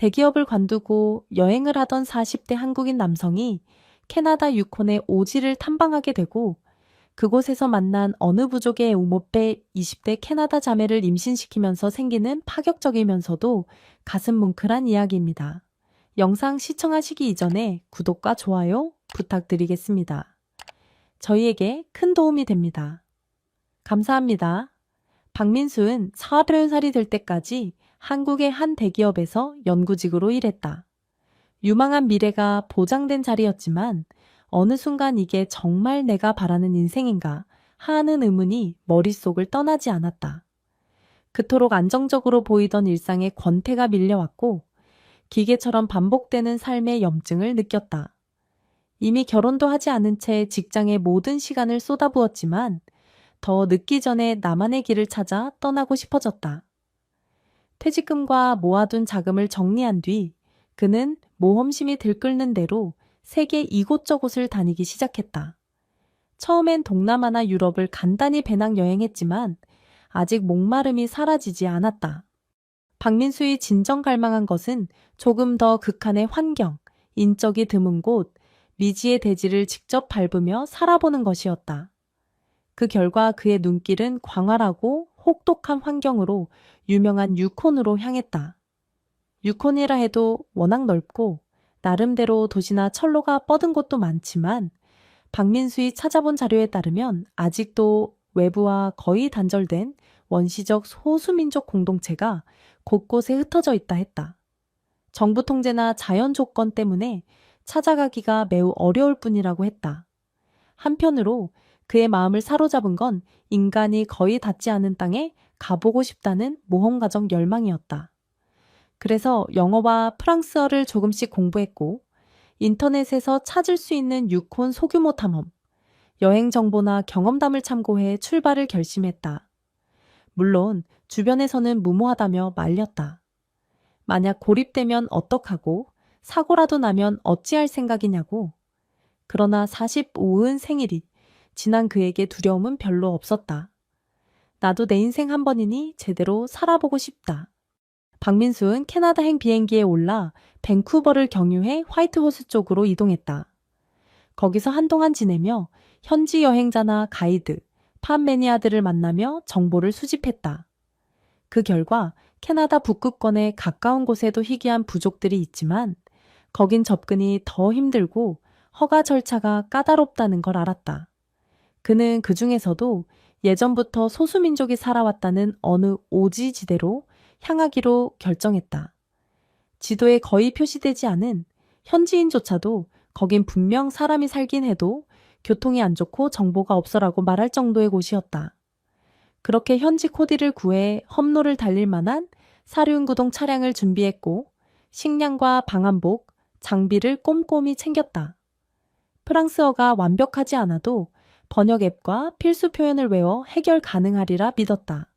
대기업을 관두고 여행을 하던 40대 한국인 남성이 캐나다 유콘의 오지를 탐방하게 되고 그곳에서 만난 어느 부족의 오모페 20대 캐나다 자매를 임신시키면서 생기는 파격적이면서도 가슴 뭉클한 이야기입니다. 영상 시청하시기 이전에 구독과 좋아요 부탁드리겠습니다. 저희에게 큰 도움이 됩니다. 감사합니다. 박민수는 30살이 될 때까지 한국의 한 대기업에서 연구직으로 일했다. 유망한 미래가 보장된 자리였지만 어느 순간 이게 정말 내가 바라는 인생인가 하는 의문이 머릿속을 떠나지 않았다. 그토록 안정적으로 보이던 일상에 권태가 밀려왔고 기계처럼 반복되는 삶의 염증을 느꼈다. 이미 결혼도 하지 않은 채 직장에 모든 시간을 쏟아부었지만 더 늦기 전에 나만의 길을 찾아 떠나고 싶어졌다. 퇴직금과 모아둔 자금을 정리한 뒤 그는 모험심이 들끓는 대로 세계 이곳저곳을 다니기 시작했다. 처음엔 동남아나 유럽을 간단히 배낭 여행했지만 아직 목마름이 사라지지 않았다. 박민수의 진정 갈망한 것은 조금 더 극한의 환경, 인적이 드문 곳, 미지의 대지를 직접 밟으며 살아보는 것이었다. 그 결과 그의 눈길은 광활하고 혹독한 환경으로 유명한 유콘으로 향했다. 유콘이라 해도 워낙 넓고 나름대로 도시나 철로가 뻗은 곳도 많지만 박민수이 찾아본 자료에 따르면 아직도 외부와 거의 단절된 원시적 소수민족 공동체가 곳곳에 흩어져 있다 했다. 정부 통제나 자연 조건 때문에 찾아가기가 매우 어려울 뿐이라고 했다. 한편으로 그의 마음을 사로잡은 건 인간이 거의 닿지 않은 땅에 가보고 싶다는 모험가적 열망이었다. 그래서 영어와 프랑스어를 조금씩 공부했고 인터넷에서 찾을 수 있는 유콘 소규모 탐험, 여행 정보나 경험담을 참고해 출발을 결심했다. 물론 주변에서는 무모하다며 말렸다. 만약 고립되면 어떡하고 사고라도 나면 어찌할 생각이냐고. 그러나 45은 생일이 지난 그에게 두려움은 별로 없었다. 나도 내 인생 한 번이니 제대로 살아보고 싶다. 박민수는 캐나다행 비행기에 올라 밴쿠버를 경유해 화이트호스 쪽으로 이동했다. 거기서 한동안 지내며 현지 여행자나 가이드, 팜 매니아들을 만나며 정보를 수집했다. 그 결과 캐나다 북극권의 가까운 곳에도 희귀한 부족들이 있지만 거긴 접근이 더 힘들고 허가 절차가 까다롭다는 걸 알았다. 그는 그 중에서도 예전부터 소수민족이 살아왔다는 어느 오지 지대로 향하기로 결정했다. 지도에 거의 표시되지 않은 현지인조차도 거긴 분명 사람이 살긴 해도 교통이 안 좋고 정보가 없어라고 말할 정도의 곳이었다. 그렇게 현지 코디를 구해 험로를 달릴 만한 사륜구동 차량을 준비했고 식량과 방한복, 장비를 꼼꼼히 챙겼다. 프랑스어가 완벽하지 않아도 번역 앱과 필수 표현을 외워 해결 가능하리라 믿었다.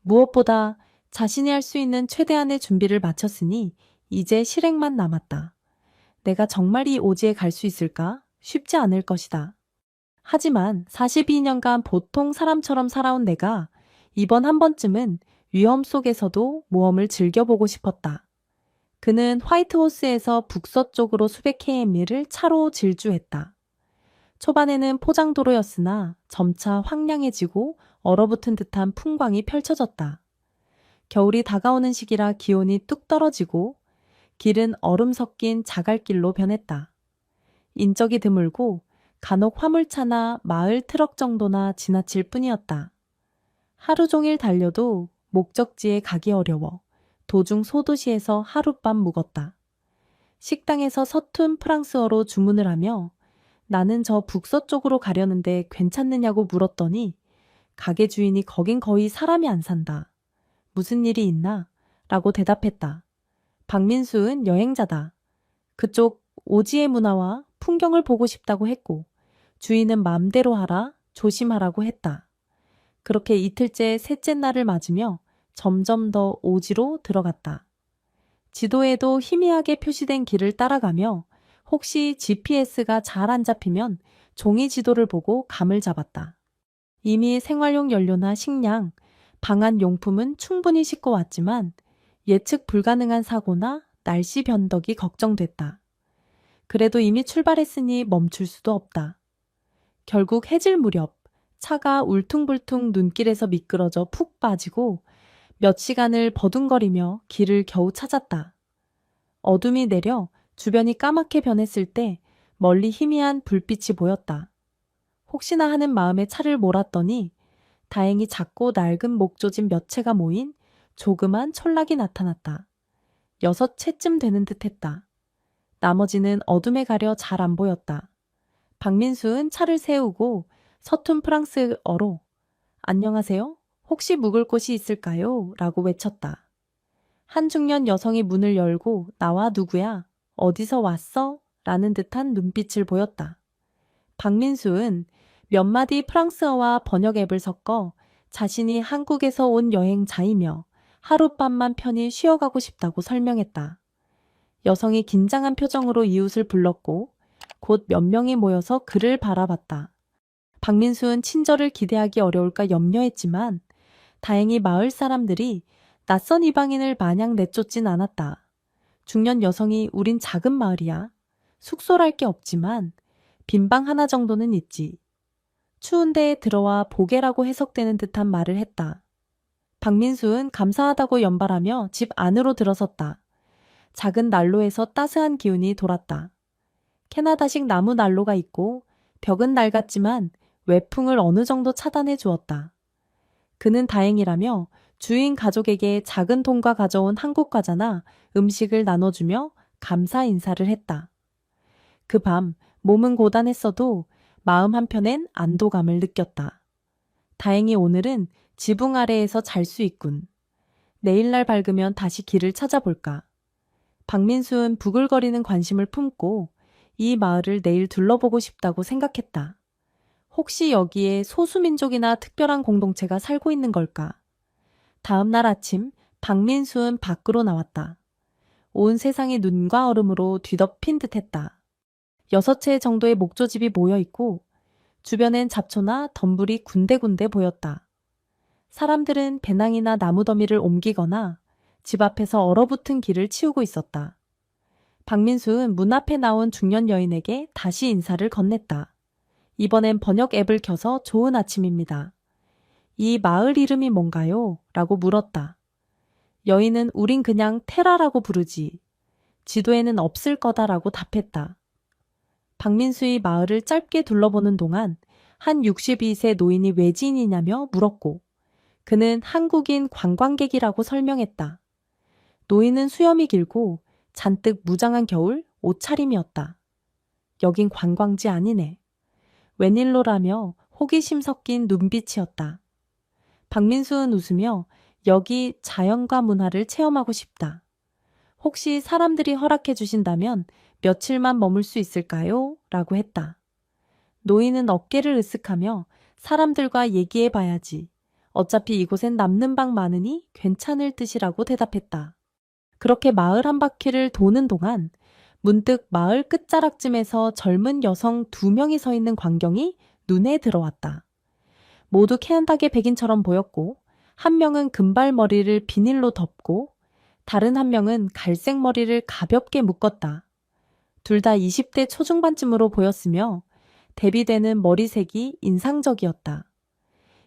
무엇보다 자신이 할 수 있는 최대한의 준비를 마쳤으니 이제 실행만 남았다. 내가 정말 이 오지에 갈 수 있을까? 쉽지 않을 것이다. 하지만 42년간 보통 사람처럼 살아온 내가 이번 한 번쯤은 위험 속에서도 모험을 즐겨보고 싶었다. 그는 화이트호스에서 북서쪽으로 수백 km를 차로 질주했다. 초반에는 포장도로였으나 점차 황량해지고 얼어붙은 듯한 풍광이 펼쳐졌다. 겨울이 다가오는 시기라 기온이 뚝 떨어지고 길은 얼음 섞인 자갈길로 변했다. 인적이 드물고 간혹 화물차나 마을 트럭 정도나 지나칠 뿐이었다. 하루 종일 달려도 목적지에 가기 어려워 도중 소도시에서 하룻밤 묵었다. 식당에서 서툰 프랑스어로 주문을 하며 나는 저 북서쪽으로 가려는데 괜찮느냐고 물었더니 가게 주인이 거긴 거의 사람이 안 산다. 무슨 일이 있나? 라고 대답했다. 박민수는 여행자다. 그쪽 오지의 문화와 풍경을 보고 싶다고 했고 주인은 맘대로 하라, 조심하라고 했다. 그렇게 이틀째 셋째 날을 맞으며 점점 더 오지로 들어갔다. 지도에도 희미하게 표시된 길을 따라가며 혹시 GPS가 잘 안 잡히면 종이 지도를 보고 감을 잡았다. 이미 생활용 연료나 식량, 방한 용품은 충분히 싣고 왔지만 예측 불가능한 사고나 날씨 변덕이 걱정됐다. 그래도 이미 출발했으니 멈출 수도 없다. 결국 해질 무렵 차가 울퉁불퉁 눈길에서 미끄러져 푹 빠지고 몇 시간을 버둥거리며 길을 겨우 찾았다. 어둠이 내려 주변이 까맣게 변했을 때 멀리 희미한 불빛이 보였다. 혹시나 하는 마음에 차를 몰았더니 다행히 작고 낡은 목조집 몇 채가 모인 조그만 촌락이 나타났다. 6채쯤 되는 듯했다. 나머지는 어둠에 가려 잘 안 보였다. 박민수는 차를 세우고 서툰 프랑스어로 안녕하세요? 혹시 묵을 곳이 있을까요? 라고 외쳤다. 한 중년 여성이 문을 열고 나와 누구야? 어디서 왔어? 라는 듯한 눈빛을 보였다. 박민수는 몇 마디 프랑스어와 번역 앱을 섞어 자신이 한국에서 온 여행자이며 하룻밤만 편히 쉬어가고 싶다고 설명했다. 여성이 긴장한 표정으로 이웃을 불렀고 곧 몇 명이 모여서 그를 바라봤다. 박민수는 친절을 기대하기 어려울까 염려했지만 다행히 마을 사람들이 낯선 이방인을 마냥 내쫓진 않았다. 중년 여성이 우린 작은 마을이야. 숙소랄 게 없지만 빈방 하나 정도는 있지. 추운 데에 들어와 보게라고 해석되는 듯한 말을 했다. 박민수는 감사하다고 연발하며 집 안으로 들어섰다. 작은 난로에서 따스한 기운이 돌았다. 캐나다식 나무 난로가 있고 벽은 낡았지만 외풍을 어느 정도 차단해 주었다. 그는 다행이라며 주인 가족에게 작은 통과 가져온 한국 과자나 음식을 나눠주며 감사 인사를 했다. 그 밤 몸은 고단했어도 마음 한편엔 안도감을 느꼈다. 다행히 오늘은 지붕 아래에서 잘 수 있군. 내일날 밝으면 다시 길을 찾아볼까. 박민수는 부글거리는 관심을 품고 이 마을을 내일 둘러보고 싶다고 생각했다. 혹시 여기에 소수민족이나 특별한 공동체가 살고 있는 걸까? 다음 날 아침 박민수는 밖으로 나왔다. 온 세상이 눈과 얼음으로 뒤덮인 듯했다. 6채 정도의 목조집이 모여있고 주변엔 잡초나 덤불이 군데군데 보였다. 사람들은 배낭이나 나무더미를 옮기거나 집 앞에서 얼어붙은 길을 치우고 있었다. 박민수는 문 앞에 나온 중년 여인에게 다시 인사를 건넸다. 이번엔 번역 앱을 켜서 좋은 아침입니다. 이 마을 이름이 뭔가요? 라고 물었다. 여인은 우린 그냥 테라라고 부르지. 지도에는 없을 거다라고 답했다. 박민수의 마을을 짧게 둘러보는 동안 한 62세 노인이 외지인이냐며 물었고 그는 한국인 관광객이라고 설명했다. 노인은 수염이 길고 잔뜩 무장한 겨울 옷차림이었다. 여긴 관광지 아니네. 웬일로라며 호기심 섞인 눈빛이었다. 박민수는 웃으며 여기 자연과 문화를 체험하고 싶다. 혹시 사람들이 허락해 주신다면 며칠만 머물 수 있을까요? 라고 했다. 노인은 어깨를 으쓱하며 사람들과 얘기해 봐야지. 어차피 이곳엔 남는 방 많으니 괜찮을 듯이라고 대답했다. 그렇게 마을 한 바퀴를 도는 동안 문득 마을 끝자락쯤에서 젊은 여성 2명이 서 있는 광경이 눈에 들어왔다. 모두 캐나다계 백인처럼 보였고 한 명은 금발머리를 비닐로 덮고 다른 한 명은 갈색 머리를 가볍게 묶었다. 둘 다 20대 초중반쯤으로 보였으며 대비되는 머리색이 인상적이었다.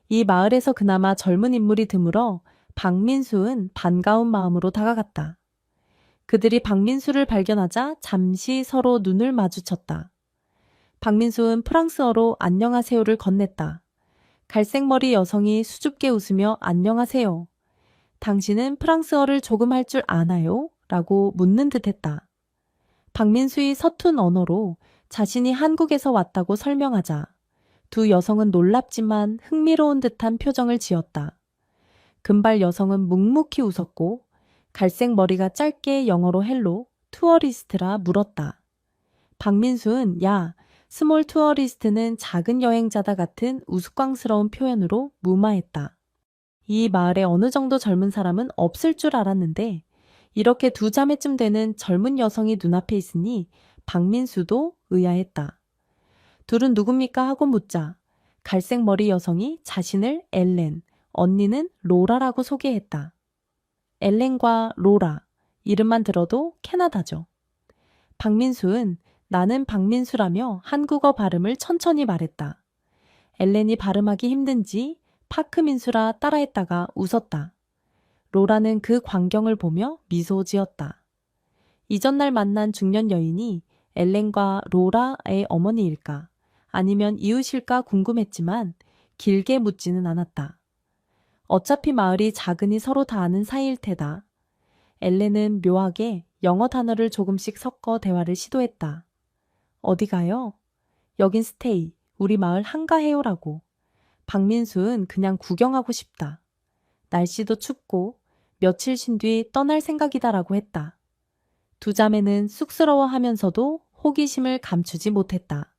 이 마을에서 그나마 젊은 인물이 드물어 박민수는 반가운 마음으로 다가갔다. 그들이 박민수를 발견하자 잠시 서로 눈을 마주쳤다. 박민수는 프랑스어로 안녕하세요를 건넸다. 갈색머리 여성이 수줍게 웃으며 안녕하세요. 당신은 프랑스어를 조금 할 줄 아나요? 라고 묻는 듯했다. 박민수의 서툰 언어로 자신이 한국에서 왔다고 설명하자 두 여성은 놀랍지만 흥미로운 듯한 표정을 지었다. 금발 여성은 묵묵히 웃었고 갈색 머리가 짧게 영어로 헬로, 투어리스트라 물었다. 박민수는 야, 스몰 투어리스트는 작은 여행자다 같은 우스꽝스러운 표현으로 무마했다. 이 마을에 어느 정도 젊은 사람은 없을 줄 알았는데 이렇게 2자매쯤 되는 젊은 여성이 눈앞에 있으니 박민수도 의아했다. 둘은 누굽니까 하고 묻자 갈색 머리 여성이 자신을 엘렌, 언니는 로라라고 소개했다. 엘렌과 로라, 이름만 들어도 캐나다죠. 박민수는 나는 박민수라며 한국어 발음을 천천히 말했다. 엘렌이 발음하기 힘든지 파크민수라 따라했다가 웃었다. 로라는 그 광경을 보며 미소 지었다. 이전날 만난 중년 여인이 엘렌과 로라의 어머니일까 아니면 이웃일까 궁금했지만 길게 묻지는 않았다. 어차피 마을이 작으니 서로 다 아는 사이일 테다. 엘렌은 묘하게 영어 단어를 조금씩 섞어 대화를 시도했다. 어디 가요? 여긴 스테이, 우리 마을 한가해요라고. 박민수는 그냥 구경하고 싶다. 날씨도 춥고 며칠 쉰 뒤 떠날 생각이다라고 했다. 두 자매는 쑥스러워하면서도 호기심을 감추지 못했다.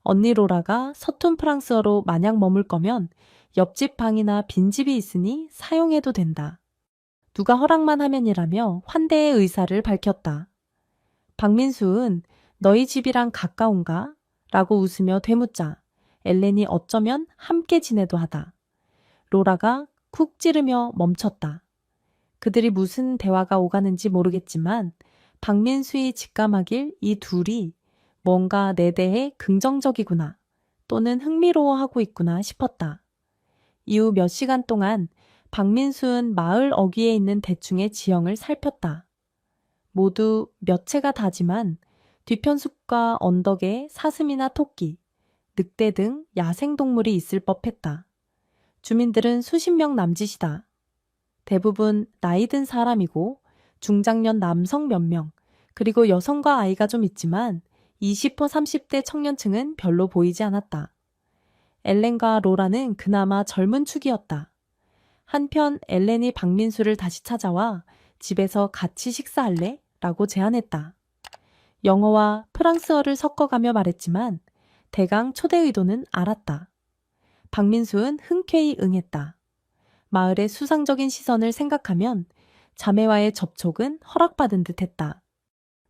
언니 로라가 서툰 프랑스어로 만약 머물 거면 옆집 방이나 빈집이 있으니 사용해도 된다. 누가 허락만 하면이라며 환대의 의사를 밝혔다. 박민수는 너희 집이랑 가까운가? 라고 웃으며 되묻자 엘렌이 어쩌면 함께 지내도 하다. 로라가 쿡 찌르며 멈췄다. 그들이 무슨 대화가 오가는지 모르겠지만 박민수의 직감하길 이 둘이 뭔가 내 대해 긍정적이구나 또는 흥미로워하고 있구나 싶었다. 이후 몇 시간 동안 박민수는 마을 어귀에 있는 대충의 지형을 살폈다. 모두 몇 채가 다지만 뒤편숲과 언덕에 사슴이나 토끼, 늑대 등 야생동물이 있을 법했다. 주민들은 수십 명 남짓이다. 대부분 나이 든 사람이고 중장년 남성 몇 명, 그리고 여성과 아이가 좀 있지만 20, 30대 청년층은 별로 보이지 않았다. 엘렌과 로라는 그나마 젊은 축이었다. 한편 엘렌이 박민수를 다시 찾아와 집에서 같이 식사할래? 라고 제안했다. 영어와 프랑스어를 섞어가며 말했지만 대강 초대 의도는 알았다. 박민수는 흔쾌히 응했다. 마을의 수상적인 시선을 생각하면 자매와의 접촉은 허락받은 듯 했다.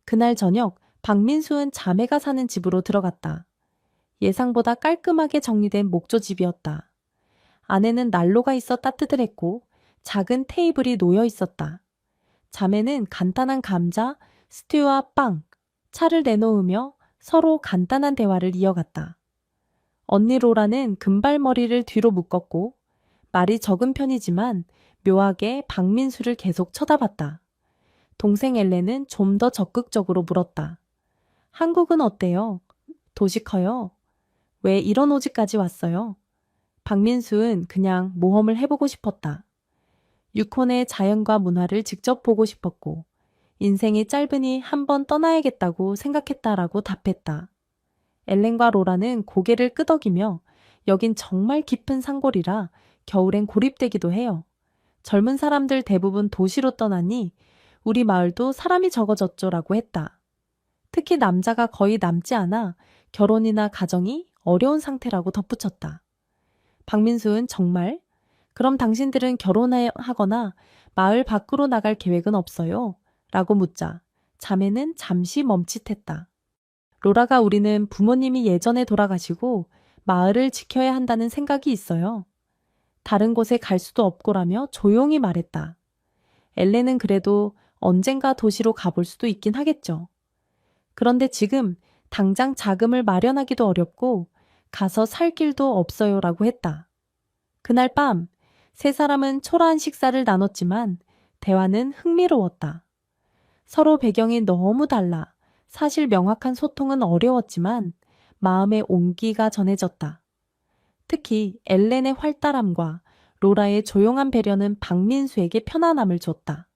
그날 저녁 박민수는 자매가 사는 집으로 들어갔다. 예상보다 깔끔하게 정리된 목조집이었다. 안에는 난로가 있어 따뜻했고 작은 테이블이 놓여 있었다. 자매는 간단한 감자, 스튜와 빵, 차를 내놓으며 서로 간단한 대화를 이어갔다. 언니 로라는 금발머리를 뒤로 묶었고 말이 적은 편이지만 묘하게 박민수를 계속 쳐다봤다. 동생 엘렌은 좀 더 적극적으로 물었다. 한국은 어때요? 도시 커요? 왜 이런 오지까지 왔어요? 박민수는 그냥 모험을 해보고 싶었다. 유콘의 자연과 문화를 직접 보고 싶었고 인생이 짧으니 한번 떠나야겠다고 생각했다라고 답했다. 엘렌과 로라는 고개를 끄덕이며 여긴 정말 깊은 산골이라 겨울엔 고립되기도 해요. 젊은 사람들 대부분 도시로 떠나니 우리 마을도 사람이 적어졌죠라고 했다. 특히 남자가 거의 남지 않아 결혼이나 가정이 어려운 상태라고 덧붙였다. 박민수는 정말? 그럼 당신들은 결혼하거나 마을 밖으로 나갈 계획은 없어요? 라고 묻자 자매는 잠시 멈칫했다. 로라가 우리는 부모님이 예전에 돌아가시고 마을을 지켜야 한다는 생각이 있어요. 다른 곳에 갈 수도 없고라며 조용히 말했다. 엘렌은 그래도 언젠가 도시로 가볼 수도 있긴 하겠죠. 그런데 지금 당장 자금을 마련하기도 어렵고 가서 살 길도 없어요라고 했다. 그날 밤 세 사람은 초라한 식사를 나눴지만 대화는 흥미로웠다. 서로 배경이 너무 달라 사실 명확한 소통은 어려웠지만 마음의 온기가 전해졌다. 특히 엘렌의 활달함과 로라의 조용한 배려는 박민수에게 편안함을 줬다.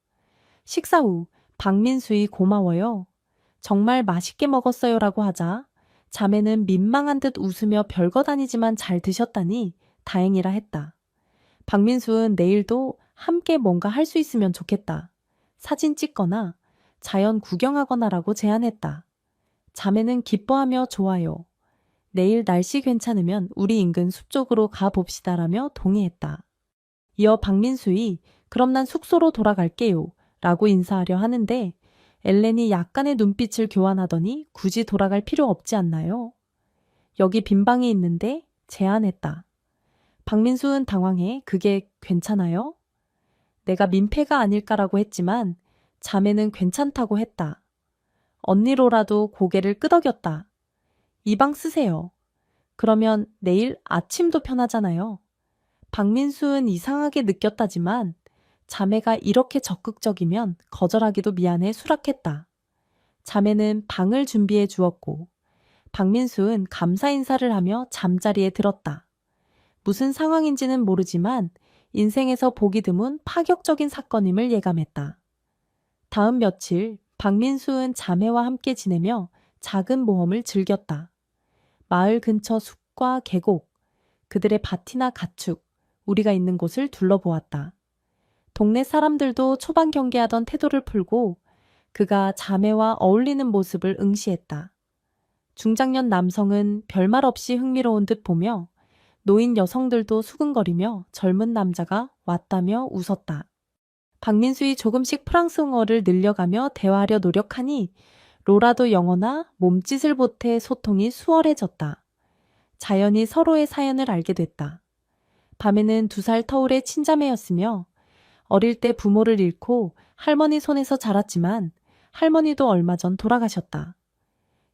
식사 후 박민수의 고마워요. 정말 맛있게 먹었어요라고 하자 자매는 민망한 듯 웃으며 별것 아니지만 잘 드셨다니 다행이라 했다. 박민수는 내일도 함께 뭔가 할 수 있으면 좋겠다. 사진 찍거나 자연 구경하거나라고 제안했다. 자매는 기뻐하며 좋아요. 내일 날씨 괜찮으면 우리 인근 숲 쪽으로 가봅시다라며 동의했다. 이어 박민수이 그럼 난 숙소로 돌아갈게요 라고 인사하려 하는데 엘렌이 약간의 눈빛을 교환하더니 굳이 돌아갈 필요 없지 않나요? 여기 빈 방이 있는데 제안했다. 박민수는 당황해 그게 괜찮아요? 내가 민폐가 아닐까라고 했지만 자매는 괜찮다고 했다. 언니로라도 고개를 끄덕였다. 이 방 쓰세요. 그러면 내일 아침도 편하잖아요. 박민수는 이상하게 느꼈다지만 자매가 이렇게 적극적이면 거절하기도 미안해 수락했다. 자매는 방을 준비해 주었고 박민수는 감사 인사를 하며 잠자리에 들었다. 무슨 상황인지는 모르지만 인생에서 보기 드문 파격적인 사건임을 예감했다. 다음 며칠 박민수는 자매와 함께 지내며 작은 모험을 즐겼다. 마을 근처 숲과 계곡, 그들의 밭이나 가축, 우리가 있는 곳을 둘러보았다. 동네 사람들도 초반 경계하던 태도를 풀고 그가 자매와 어울리는 모습을 응시했다. 중장년 남성은 별말 없이 흥미로운 듯 보며 노인 여성들도 수근거리며 젊은 남자가 왔다며 웃었다. 박민수이 조금씩 프랑스어를 늘려가며 대화하려 노력하니 로라도 영어나 몸짓을 보태 소통이 수월해졌다. 자연히 서로의 사연을 알게 됐다. 밤에는 2살 터울의 친자매였으며 어릴 때 부모를 잃고 할머니 손에서 자랐지만 할머니도 얼마 전 돌아가셨다.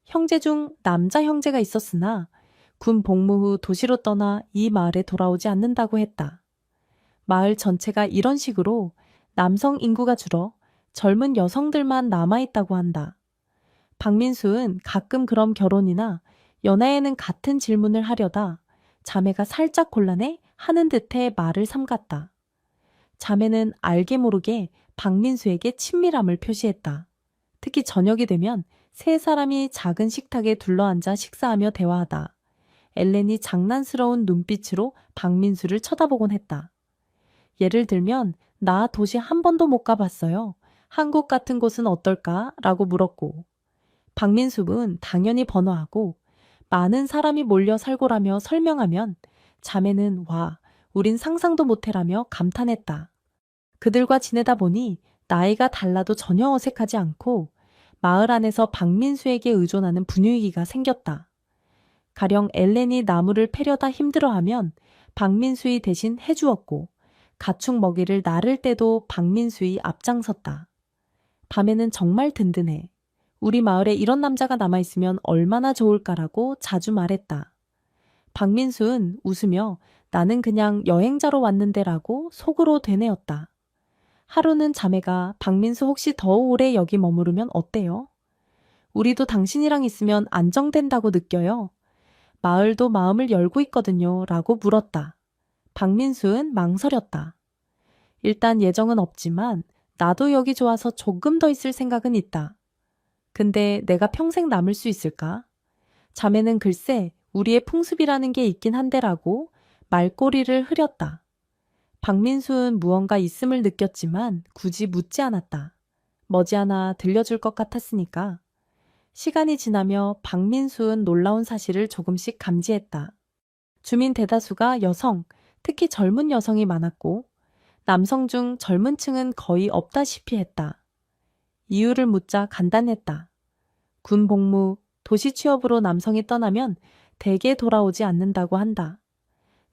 형제 중 남자 형제가 있었으나 군 복무 후 도시로 떠나 이 마을에 돌아오지 않는다고 했다. 마을 전체가 이런 식으로 남성 인구가 줄어 젊은 여성들만 남아있다고 한다. 박민수는 가끔 그런 결혼이나 연애에는 같은 질문을 하려다 자매가 살짝 곤란해 하는 듯해 말을 삼갔다. 자매는 알게 모르게 박민수에게 친밀함을 표시했다. 특히 저녁이 되면 세 사람이 작은 식탁에 둘러앉아 식사하며 대화하다. 엘렌이 장난스러운 눈빛으로 박민수를 쳐다보곤 했다. 예를 들면 나 도시 한 번도 못 가봤어요. 한국 같은 곳은 어떨까? 라고 물었고 박민수는 당연히 번호하고 많은 사람이 몰려 살고라며 설명하면 자매는 와, 우린 상상도 못해라며 감탄했다. 그들과 지내다 보니 나이가 달라도 전혀 어색하지 않고 마을 안에서 박민수에게 의존하는 분위기가 생겼다. 가령 엘렌이 나무를 패려다 힘들어하면 박민수이 대신 해주었고 가축 먹이를 나를 때도 박민수이 앞장섰다. 밤에는 정말 든든해. 우리 마을에 이런 남자가 남아있으면 얼마나 좋을까라고 자주 말했다. 박민수는 웃으며 나는 그냥 여행자로 왔는데라고 속으로 되뇌었다. 하루는 자매가 박민수 혹시 더 오래 여기 머무르면 어때요? 우리도 당신이랑 있으면 안정된다고 느껴요. 마을도 마음을 열고 있거든요. 라고 물었다. 박민수는 망설였다. 일단 예정은 없지만 나도 여기 좋아서 조금 더 있을 생각은 있다. 근데 내가 평생 남을 수 있을까? 자매는 글쎄 우리의 풍습이라는 게 있긴 한데라고 말꼬리를 흐렸다. 박민수는 무언가 있음을 느꼈지만 굳이 묻지 않았다. 머지않아 들려줄 것 같았으니까. 시간이 지나며 박민수는 놀라운 사실을 조금씩 감지했다. 주민 대다수가 여성, 특히 젊은 여성이 많았고 남성 중 젊은 층은 거의 없다시피 했다. 이유를 묻자 간단했다. 군 복무, 도시 취업으로 남성이 떠나면 대개 돌아오지 않는다고 한다.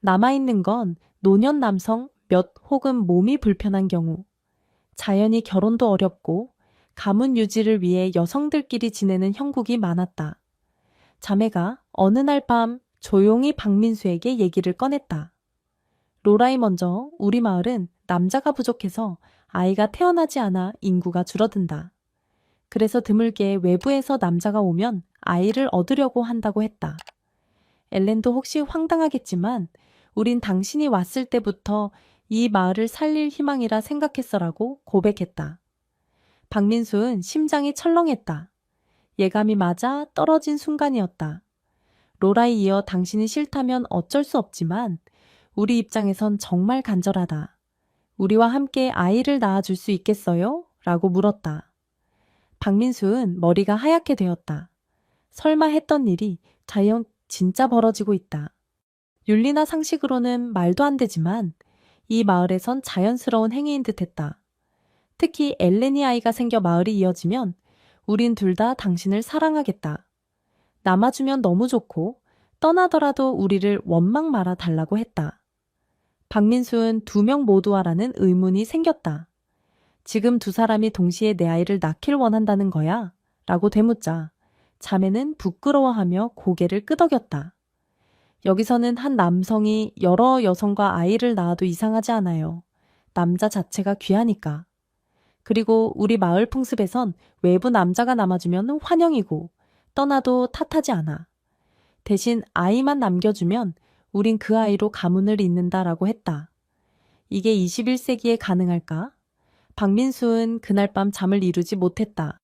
남아있는 건 노년 남성 몇 혹은 몸이 불편한 경우, 자연히 결혼도 어렵고 가문 유지를 위해 여성들끼리 지내는 형국이 많았다. 자매가 어느 날 밤 조용히 박민수에게 얘기를 꺼냈다. 로라이 먼저 우리 마을은 남자가 부족해서 아이가 태어나지 않아 인구가 줄어든다. 그래서 드물게 외부에서 남자가 오면 아이를 얻으려고 한다고 했다. 엘렌도 혹시 황당하겠지만 우린 당신이 왔을 때부터 이 마을을 살릴 희망이라 생각했어라고 고백했다. 박민수는 심장이 철렁했다. 예감이 맞아 떨어진 순간이었다. 로라에 이어 당신이 싫다면 어쩔 수 없지만 우리 입장에선 정말 간절하다. 우리와 함께 아이를 낳아줄 수 있겠어요? 라고 물었다. 박민수는 머리가 하얗게 되었다. 설마 했던 일이 진짜 벌어지고 있다. 윤리나 상식으로는 말도 안 되지만 이 마을에선 자연스러운 행위인 듯했다. 특히 엘렌이 아이가 생겨 마을이 이어지면 우린 둘 다 당신을 사랑하겠다. 남아주면 너무 좋고 떠나더라도 우리를 원망 말아 달라고 했다. 박민수는 2명 모두 하라는 의문이 생겼다. 지금 두 사람이 동시에 내 아이를 낳길 원한다는 거야? 라고 되묻자 자매는 부끄러워하며 고개를 끄덕였다. 여기서는 한 남성이 여러 여성과 아이를 낳아도 이상하지 않아요. 남자 자체가 귀하니까. 그리고 우리 마을 풍습에선 외부 남자가 남아주면 환영이고 떠나도 탓하지 않아. 대신 아이만 남겨주면 우린 그 아이로 가문을 잇는다라고 했다. 이게 21세기에 가능할까? 박민수는 그날 밤 잠을 이루지 못했다.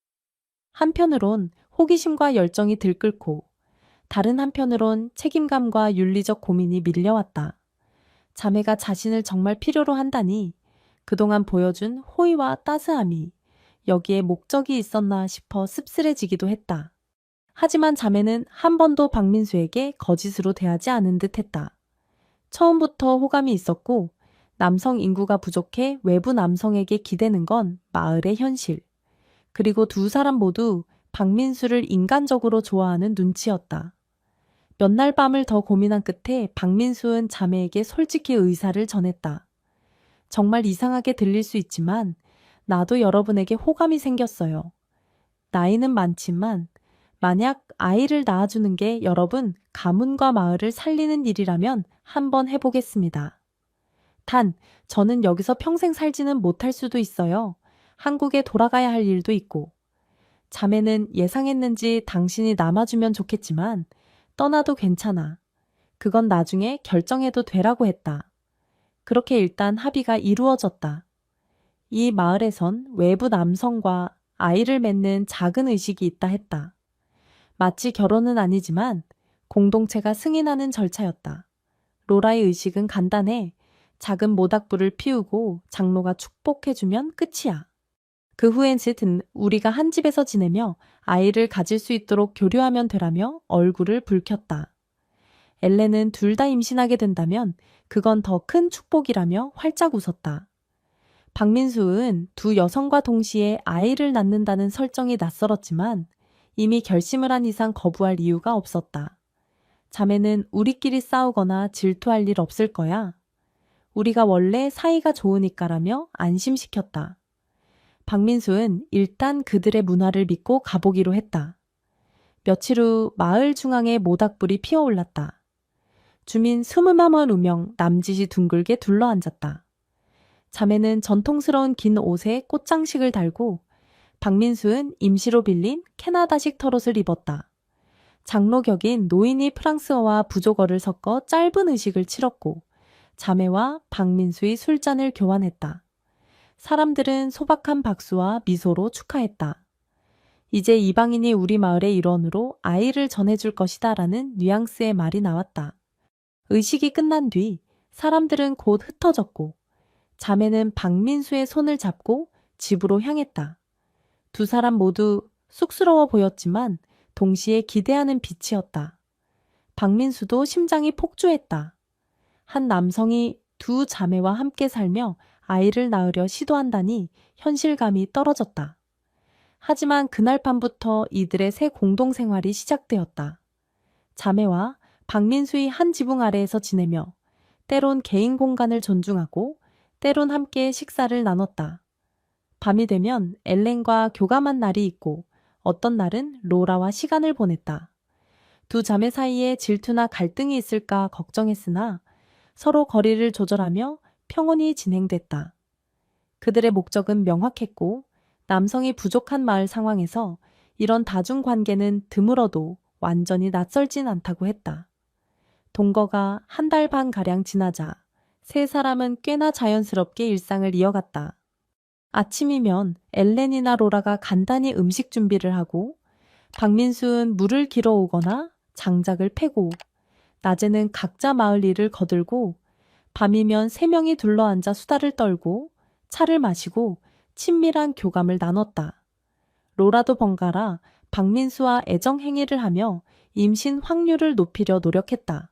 한편으론 호기심과 열정이 들끓고 다른 한편으론 책임감과 윤리적 고민이 밀려왔다. 자매가 자신을 정말 필요로 한다니 그동안 보여준 호의와 따스함이 여기에 목적이 있었나 싶어 씁쓸해지기도 했다. 하지만 자매는 한 번도 박민수에게 거짓으로 대하지 않은 듯 했다. 처음부터 호감이 있었고 남성 인구가 부족해 외부 남성에게 기대는 건 마을의 현실. 그리고 두 사람 모두 박민수를 인간적으로 좋아하는 눈치였다. 몇 날 밤을 더 고민한 끝에 박민수는 자매에게 솔직히 의사를 전했다. 정말 이상하게 들릴 수 있지만 나도 여러분에게 호감이 생겼어요. 나이는 많지만 만약 아이를 낳아주는 게 여러분 가문과 마을을 살리는 일이라면 한번 해보겠습니다. 단, 저는 여기서 평생 살지는 못할 수도 있어요. 한국에 돌아가야 할 일도 있고. 자매는 예상했는지 당신이 남아주면 좋겠지만 떠나도 괜찮아. 그건 나중에 결정해도 되라고 했다. 그렇게 일단 합의가 이루어졌다. 이 마을에선 외부 남성과 아이를 맺는 작은 의식이 있다 했다. 마치 결혼은 아니지만 공동체가 승인하는 절차였다. 로라의 의식은 간단해. 작은 모닥불을 피우고 장로가 축복해주면 끝이야. 그 후엔 셋은 우리가 한 집에서 지내며 아이를 가질 수 있도록 교류하면 되라며 얼굴을 붉혔다. 엘렌은 둘 다 임신하게 된다면 그건 더 큰 축복이라며 활짝 웃었다. 박민수는 두 여성과 동시에 아이를 낳는다는 설정이 낯설었지만 이미 결심을 한 이상 거부할 이유가 없었다. 자매는 우리끼리 싸우거나 질투할 일 없을 거야. 우리가 원래 사이가 좋으니까라며 안심시켰다. 박민수는 일단 그들의 문화를 믿고 가보기로 했다. 며칠 후 마을 중앙에 모닥불이 피어올랐다. 주민 24명 남짓이 둥글게 둘러앉았다. 자매는 전통스러운 긴 옷에 꽃장식을 달고 박민수는 임시로 빌린 캐나다식 털옷을 입었다. 장로 격인 노인이 프랑스어와 부족어를 섞어 짧은 의식을 치렀고 자매와 박민수의 술잔을 교환했다. 사람들은 소박한 박수와 미소로 축하했다. 이제 이방인이 우리 마을의 일원으로 아이를 전해줄 것이다 라는 뉘앙스의 말이 나왔다. 의식이 끝난 뒤 사람들은 곧 흩어졌고 자매는 박민수의 손을 잡고 집으로 향했다. 두 사람 모두 쑥스러워 보였지만 동시에 기대하는 빛이었다. 박민수도 심장이 폭주했다. 한 남성이 두 자매와 함께 살며 아이를 낳으려 시도한다니 현실감이 떨어졌다. 하지만 그날 밤부터 이들의 새 공동생활이 시작되었다. 자매와 박민수의 한 지붕 아래에서 지내며 때론 개인 공간을 존중하고 때론 함께 식사를 나눴다. 밤이 되면 엘렌과 교감한 날이 있고 어떤 날은 로라와 시간을 보냈다. 두 자매 사이에 질투나 갈등이 있을까 걱정했으나 서로 거리를 조절하며 평온히 진행됐다. 그들의 목적은 명확했고 남성이 부족한 마을 상황에서 이런 다중관계는 드물어도 완전히 낯설진 않다고 했다. 동거가 한 달 반가량 지나자 세 사람은 꽤나 자연스럽게 일상을 이어갔다. 아침이면 엘렌이나 로라가 간단히 음식 준비를 하고 박민수는 물을 길어오거나 장작을 패고 낮에는 각자 마을 일을 거들고 밤이면 세 명이 둘러앉아 수다를 떨고 차를 마시고 친밀한 교감을 나눴다. 로라도 번갈아 박민수와 애정 행위를 하며 임신 확률을 높이려 노력했다.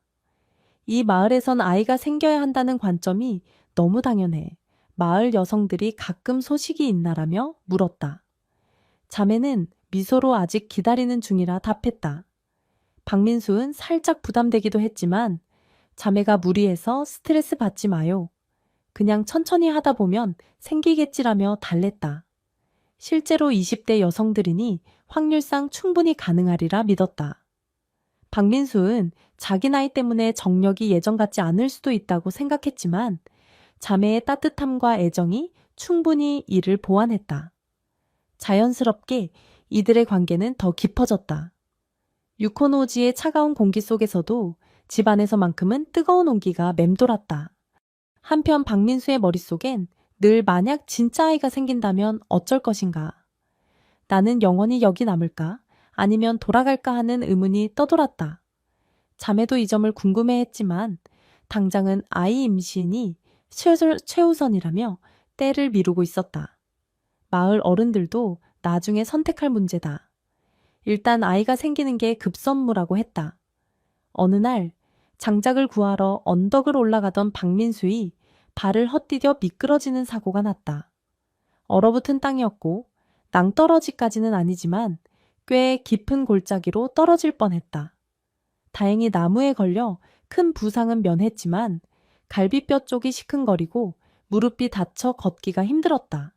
이 마을에선 아이가 생겨야 한다는 관점이 너무 당연해. 마을 여성들이 가끔 소식이 있나라며 물었다. 자매는 미소로 아직 기다리는 중이라 답했다. 박민수는 살짝 부담되기도 했지만 자매가 무리해서 스트레스 받지 마요. 그냥 천천히 하다 보면 생기겠지라며 달랬다. 실제로 20대 여성들이니 확률상 충분히 가능하리라 믿었다. 박민수는 자기 나이 때문에 정력이 예전 같지 않을 수도 있다고 생각했지만 자매의 따뜻함과 애정이 충분히 이를 보완했다. 자연스럽게 이들의 관계는 더 깊어졌다. 유코노지의 차가운 공기 속에서도 집안에서만큼은 뜨거운 온기가 맴돌았다. 한편 박민수의 머릿속엔 늘 만약 진짜 아이가 생긴다면 어쩔 것인가? 나는 영원히 여기 남을까? 아니면 돌아갈까 하는 의문이 떠돌았다. 자매도 이 점을 궁금해했지만 당장은 아이 임신이 최우선이라며 때를 미루고 있었다. 마을 어른들도 나중에 선택할 문제다. 일단 아이가 생기는 게 급선무라고 했다. 어느 날 장작을 구하러 언덕을 올라가던 박민수이 발을 헛디뎌 미끄러지는 사고가 났다. 얼어붙은 땅이었고 낭떠러지까지는 아니지만 꽤 깊은 골짜기로 떨어질 뻔했다. 다행히 나무에 걸려 큰 부상은 면했지만 갈비뼈 쪽이 시큰거리고 무릎이 다쳐 걷기가 힘들었다.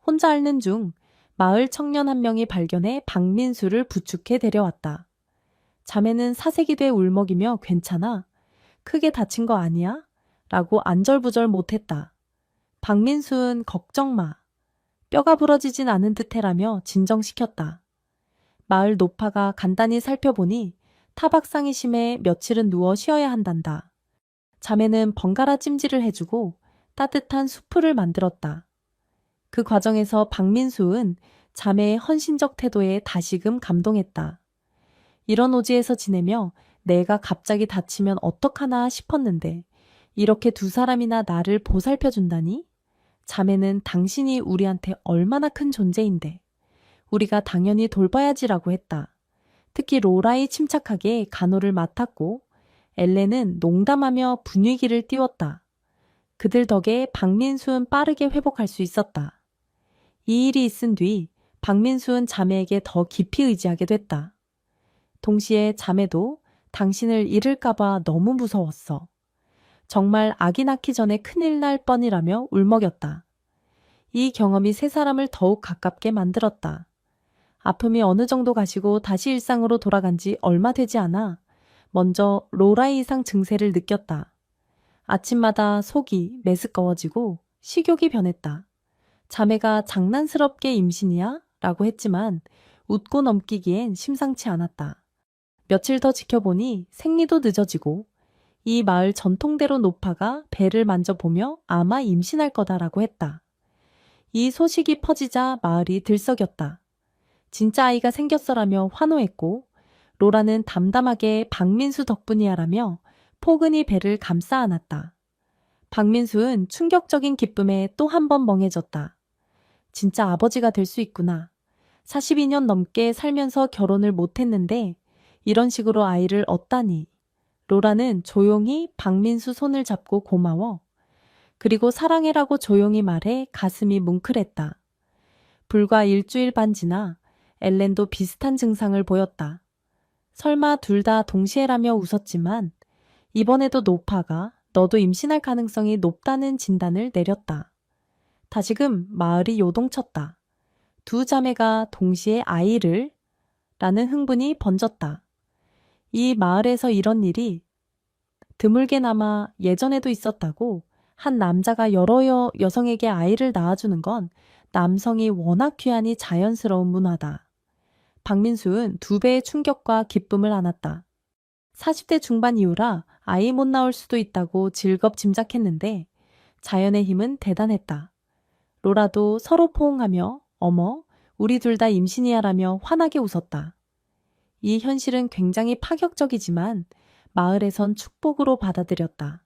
혼자 앓는 중 마을 청년 한 명이 발견해 박민수를 부축해 데려왔다. 자매는 사색이 돼 울먹이며 괜찮아? 크게 다친 거 아니야? 라고 안절부절 못했다. 박민수는 걱정 마. 뼈가 부러지진 않은 듯해라며 진정시켰다. 마을 노파가 간단히 살펴보니 타박상이 심해 며칠은 누워 쉬어야 한단다. 자매는 번갈아 찜질을 해주고 따뜻한 수프를 만들었다. 그 과정에서 박민수는 자매의 헌신적 태도에 다시금 감동했다. 이런 오지에서 지내며 내가 갑자기 다치면 어떡하나 싶었는데 이렇게 두 사람이나 나를 보살펴준다니? 자매는 당신이 우리한테 얼마나 큰 존재인데 우리가 당연히 돌봐야지라고 했다. 특히 로라이 침착하게 간호를 맡았고 엘렌은 농담하며 분위기를 띄웠다. 그들 덕에 박민수는 빠르게 회복할 수 있었다. 이 일이 있은 뒤 박민수는 자매에게 더 깊이 의지하게 됐다. 동시에 자매도 당신을 잃을까봐 너무 무서웠어. 정말 아기 낳기 전에 큰일 날 뻔이라며 울먹였다. 이 경험이 세 사람을 더욱 가깝게 만들었다. 아픔이 어느 정도 가시고 다시 일상으로 돌아간 지 얼마 되지 않아 먼저 로라이 이상 증세를 느꼈다. 아침마다 속이 메스꺼워지고 식욕이 변했다. 자매가 장난스럽게 임신이야? 라고 했지만 웃고 넘기기엔 심상치 않았다. 며칠 더 지켜보니 생리도 늦어지고 이 마을 전통대로 노파가 배를 만져보며 아마 임신할 거다라고 했다. 이 소식이 퍼지자 마을이 들썩였다. 진짜 아이가 생겼어라며 환호했고 로라는 담담하게 박민수 덕분이야라며 포근히 배를 감싸 안았다. 박민수는 충격적인 기쁨에 또 한 번 멍해졌다. 진짜 아버지가 될 수 있구나. 42년 넘게 살면서 결혼을 못했는데 이런 식으로 아이를 얻다니. 로라는 조용히 박민수 손을 잡고 고마워. 그리고 사랑해라고 조용히 말해 가슴이 뭉클했다. 불과 일주일 반 지나 엘렌도 비슷한 증상을 보였다. 설마 둘 다 동시에라며 웃었지만 이번에도 노파가 너도 임신할 가능성이 높다는 진단을 내렸다. 다시금 마을이 요동쳤다. 두 자매가 동시에 아이를 라는 흥분이 번졌다. 이 마을에서 이런 일이 드물게나마 예전에도 있었다고 한 남자가 여러 여성에게 아이를 낳아주는 건 남성이 워낙 귀하니 자연스러운 문화다. 박민수는 2배의 충격과 기쁨을 안았다. 40대 중반 이후라 아이 못 낳을 수도 있다고 즐겁 짐작했는데 자연의 힘은 대단했다. 로라도 서로 포옹하며 어머 우리 둘 다 임신이야라며 환하게 웃었다. 이 현실은 굉장히 파격적이지만 마을에선 축복으로 받아들였다.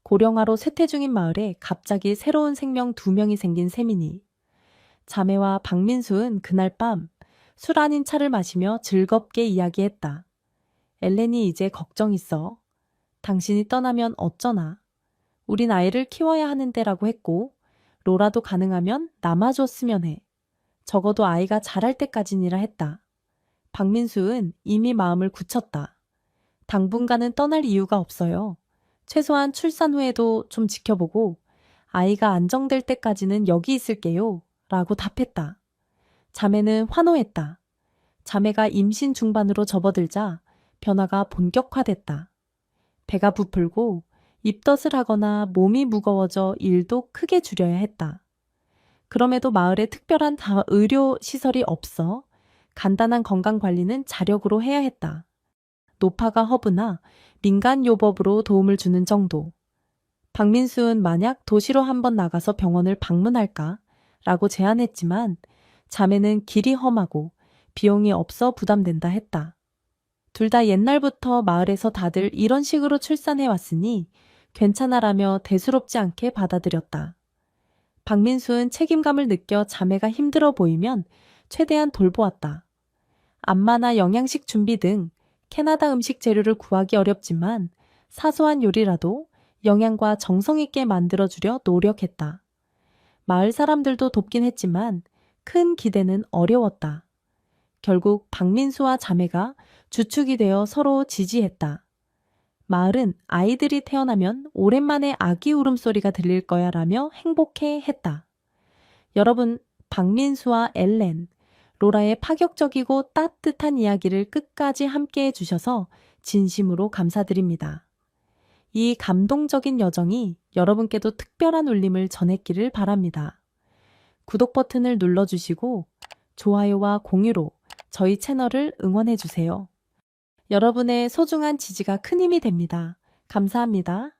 고령화로 쇠퇴 중인 마을에 갑자기 새로운 생명 2명이 생긴 셈이니 자매와 박민수는 그날 밤 술 아닌 차를 마시며 즐겁게 이야기했다. 엘렌이 이제 걱정 있어. 당신이 떠나면 어쩌나. 우린 아이를 키워야 하는데라고 했고 로라도 가능하면 남아줬으면 해. 적어도 아이가 자랄 때까지니라 했다. 박민수는 이미 마음을 굳혔다. 당분간은 떠날 이유가 없어요. 최소한 출산 후에도 좀 지켜보고 아이가 안정될 때까지는 여기 있을게요. 라고 답했다. 자매는 환호했다. 자매가 임신 중반으로 접어들자 변화가 본격화됐다. 배가 부풀고 입덧을 하거나 몸이 무거워져 일도 크게 줄여야 했다. 그럼에도 마을에 특별한 의료 시설이 없어 간단한 건강관리는 자력으로 해야 했다. 노파가 허브나 민간요법으로 도움을 주는 정도. 박민수는 만약 도시로 한번 나가서 병원을 방문할까? 라고 제안했지만 자매는 길이 험하고 비용이 없어 부담된다 했다. 둘 다 옛날부터 마을에서 다들 이런 식으로 출산해 왔으니 괜찮아라며 대수롭지 않게 받아들였다. 박민수는 책임감을 느껴 자매가 힘들어 보이면 최대한 돌보았다. 안마나 영양식 준비 등 캐나다 음식 재료를 구하기 어렵지만 사소한 요리라도 영양과 정성 있게 만들어주려 노력했다. 마을 사람들도 돕긴 했지만 큰 기대는 어려웠다. 결국 박민수와 자매가 주축이 되어 서로 지지했다. 마을은 아이들이 태어나면 오랜만에 아기 울음소리가 들릴 거야 라며 행복해 했다. 여러분, 박민수와 엘렌, 로라의 파격적이고 따뜻한 이야기를 끝까지 함께 해주셔서 진심으로 감사드립니다. 이 감동적인 여정이 여러분께도 특별한 울림을 전했기를 바랍니다. 구독 버튼을 눌러주시고 좋아요와 공유로 저희 채널을 응원해주세요. 여러분의 소중한 지지가 큰 힘이 됩니다. 감사합니다.